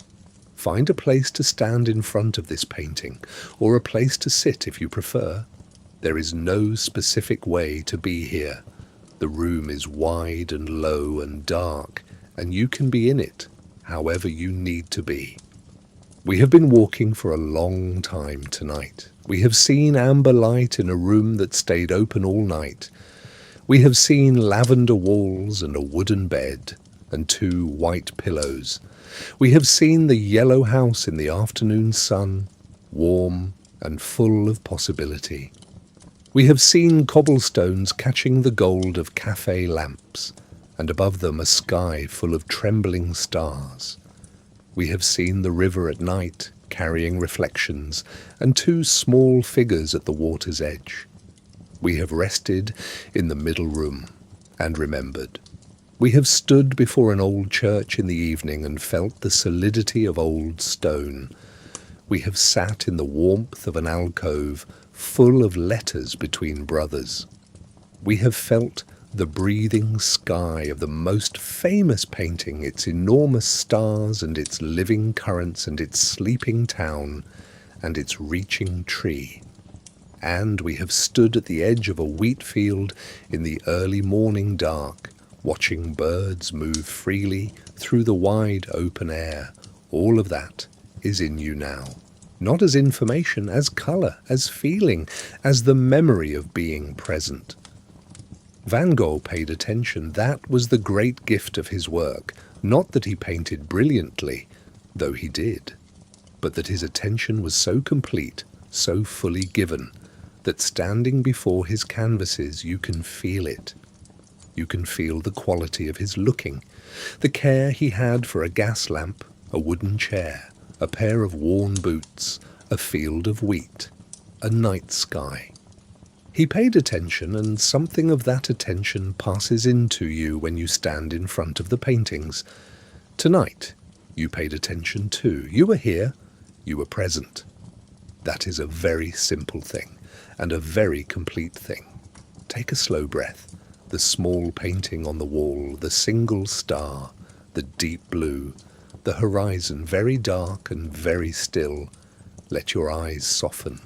Find a place to stand in front of this painting, or a place to sit if you prefer. There is no specific way to be here. The room is wide and low and dark, and you can be in it however you need to be. We have been walking for a long time tonight. We have seen amber light in a room that stayed open all night. We have seen lavender walls and a wooden bed and 2 white pillows. We have seen the yellow house in the afternoon sun, warm and full of possibility. We have seen cobblestones catching the gold of cafe lamps, and above them a sky full of trembling stars. We have seen the river at night, carrying reflections, and 2 small figures at the water's edge. We have rested in the middle room, and remembered. We have stood before an old church in the evening and felt the solidity of old stone. We have sat in the warmth of an alcove full of letters between brothers. We have felt the breathing sky of the most famous painting, its enormous stars and its living currents and its sleeping town and its reaching tree. And we have stood at the edge of a wheat field in the early morning dark, watching birds move freely through the wide open air. All of that is in you now. Not as information, as colour, as feeling, as the memory of being present. Van Gogh paid attention. That was the great gift of his work. Not that he painted brilliantly, though he did, but that his attention was so complete, so fully given, that standing before his canvases you can feel it. You can feel the quality of his looking, the care he had for a gas lamp, a wooden chair, a pair of worn boots, a field of wheat, a night sky. He paid attention, and something of that attention passes into you when you stand in front of the paintings. Tonight, you paid attention too. You were here, you were present. That is a very simple thing, and a very complete thing. Take a slow breath. The small painting on the wall, the single star, the deep blue, the horizon very dark and very still. Let your eyes soften.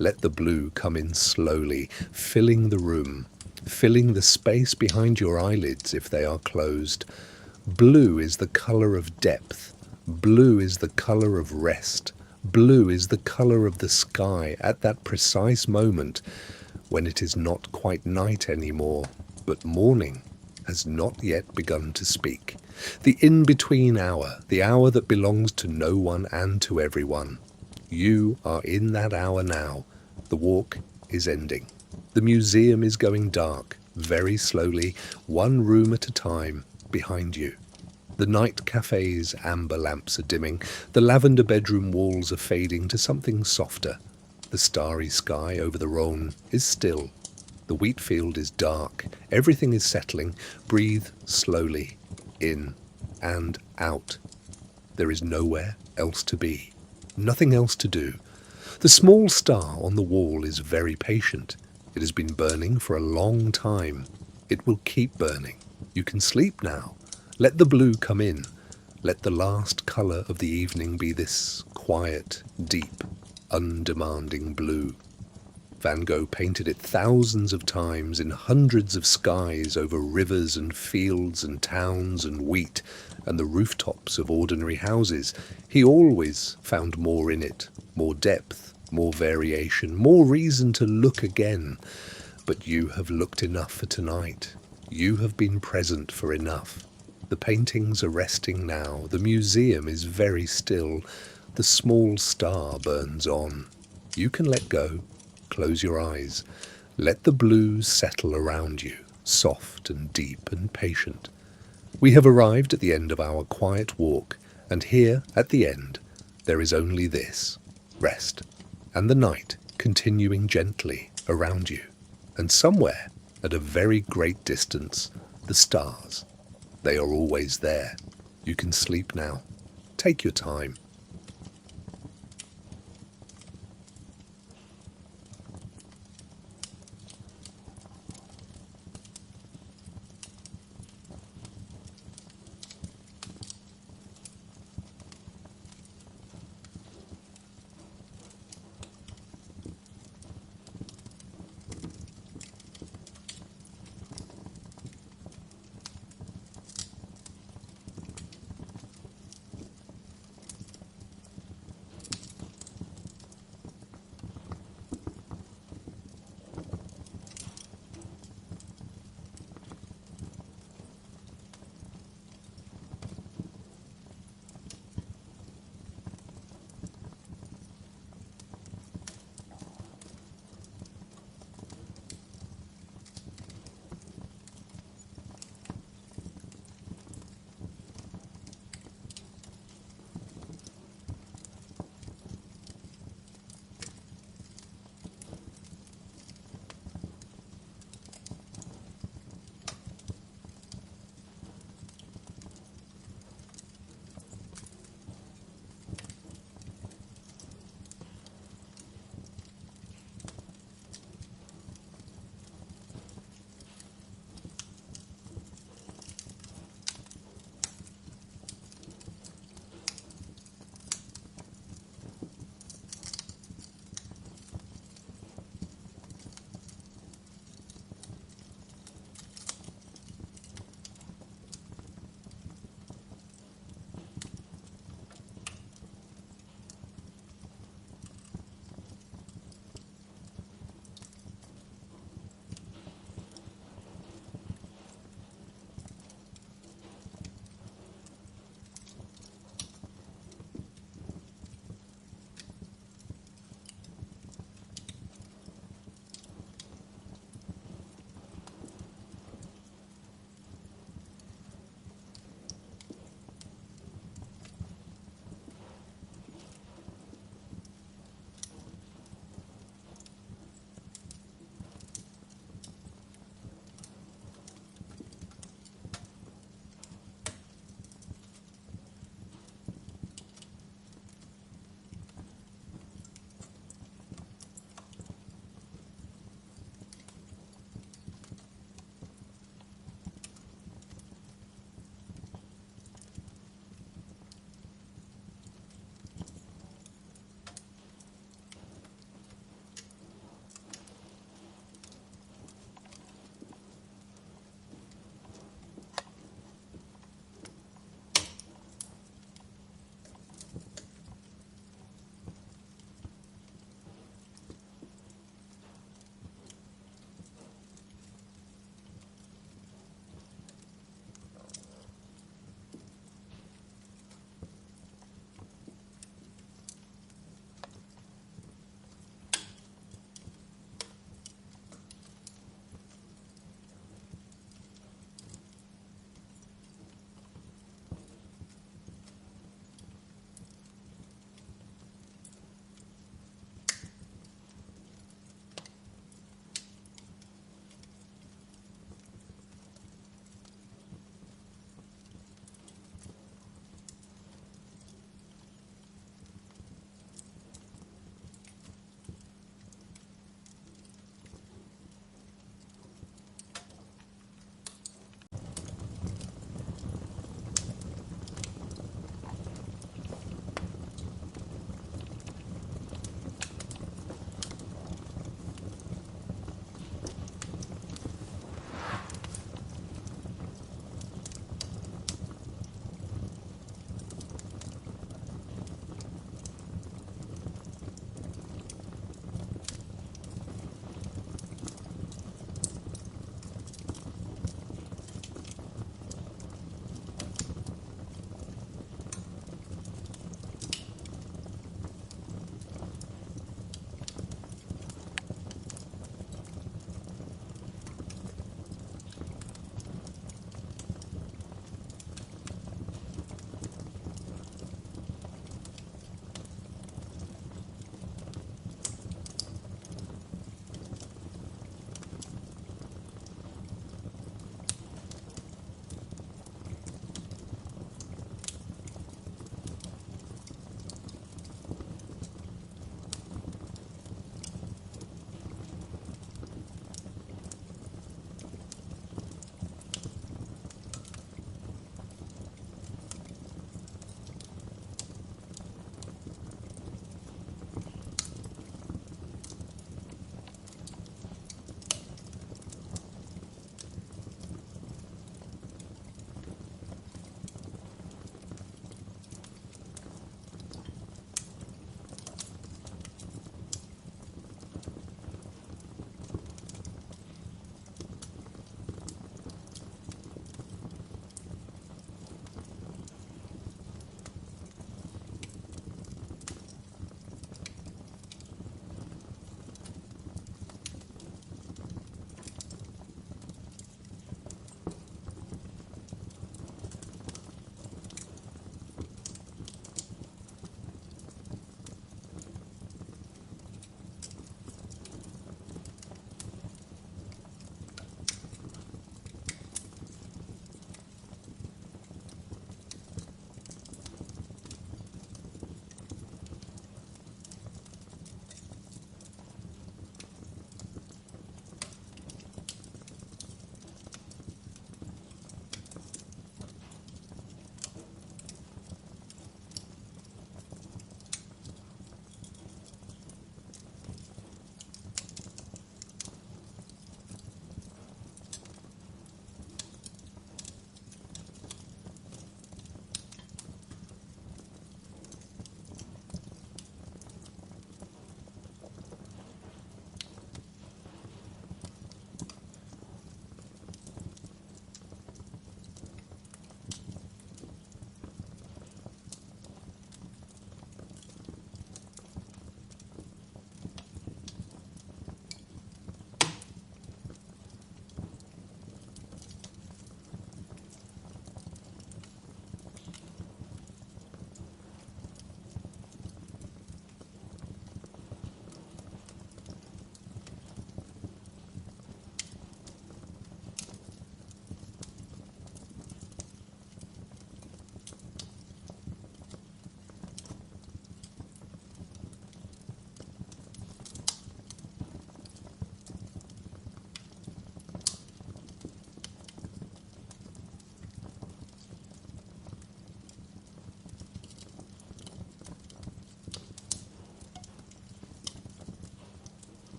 Let the blue come in slowly, filling the room, filling the space behind your eyelids if they are closed. Blue is the colour of depth. Blue is the colour of rest. Blue is the colour of the sky at that precise moment when it is not quite night anymore, but morning has not yet begun to speak. The in-between hour, the hour that belongs to no one and to everyone. You are in that hour now. The walk is ending. The museum is going dark, very slowly, one room at a time, behind you. The night cafe's amber lamps are dimming. The lavender bedroom walls are fading to something softer. The starry sky over the Rhone is still. The wheat field is dark. Everything is settling. Breathe slowly, in and out. There is nowhere else to be. Nothing else to do. The small star on the wall is very patient. It has been burning for a long time. It will keep burning. You can sleep now. Let the blue come in. Let the last colour of the evening be this quiet, deep, undemanding blue. Van Gogh painted it thousands of times in hundreds of skies over rivers and fields and towns and wheat and the rooftops of ordinary houses. He always found more in it, more depth, more variation, more reason to look again. But you have looked enough for tonight. You have been present for enough. The paintings are resting now. The museum is very still. The small star burns on. You can let go. Close your eyes. Let the blues settle around you, soft and deep and patient. We have arrived at the end of our quiet walk, and here, at the end, there is only this, rest, and the night continuing gently around you. And somewhere, at a very great distance, the stars. They are always there. You can sleep now. Take your time.